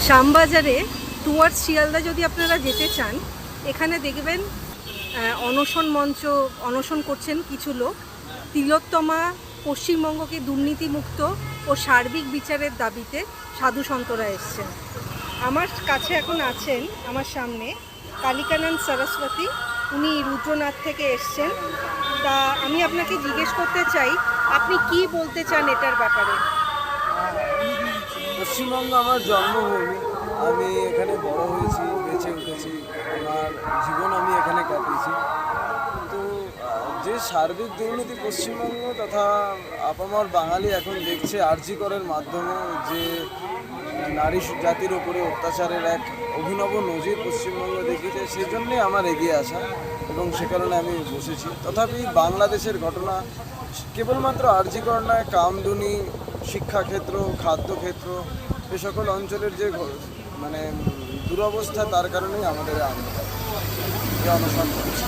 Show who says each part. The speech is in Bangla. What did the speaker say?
Speaker 1: শ্যামবাজারে টুয়ার্ডস শিয়ালদা যদি আপনারা যেতে চান, এখানে দেখবেন অনশন মঞ্চ অনশন করছেন কিছু লোক। তিলোত্তমা পশ্চিমবঙ্গকে দুর্নীতিমুক্ত ও সার্বিক বিচারের দাবিতে সাধু সন্তরা এসছেন। আমার কাছে এখন আছেন আমার সামনে কালিকানন্দ সরস্বতী, উনি রুদ্রনাথ থেকে এসছেন। তা আমি আপনাকে জিজ্ঞেস করতে চাই, আপনি কি বলতে চান এটার ব্যাপারে?
Speaker 2: পশ্চিমবঙ্গ আমার জন্মভূমি, আমি এখানে বড় হয়েছি, বেঁচে উঠেছি, আমার জীবন আমি এখানে কাটিয়েছি। তো যে সার্বিক দুর্নীতি পশ্চিমবঙ্গ তথা আপামর বাঙালি এখন দেখছে আরজি করের মাধ্যমে, যে নারী জাতির উপরে অত্যাচারের এক অভিনব নজির পশ্চিমবঙ্গ দেখিয়েছে, সেজন্যে আমার এগিয়ে আসা এবং সে কারণে আমি বসেছি। তথাপি বাংলাদেশের ঘটনা কেবলমাত্র আরজি কর নয়, কামদুনি, শিক্ষাক্ষেত্র, খাদ্যক্ষেত্র, এ সকল অঞ্চলের যে দুরবস্থা, তার কারণেই আমাদের অনশন করছে।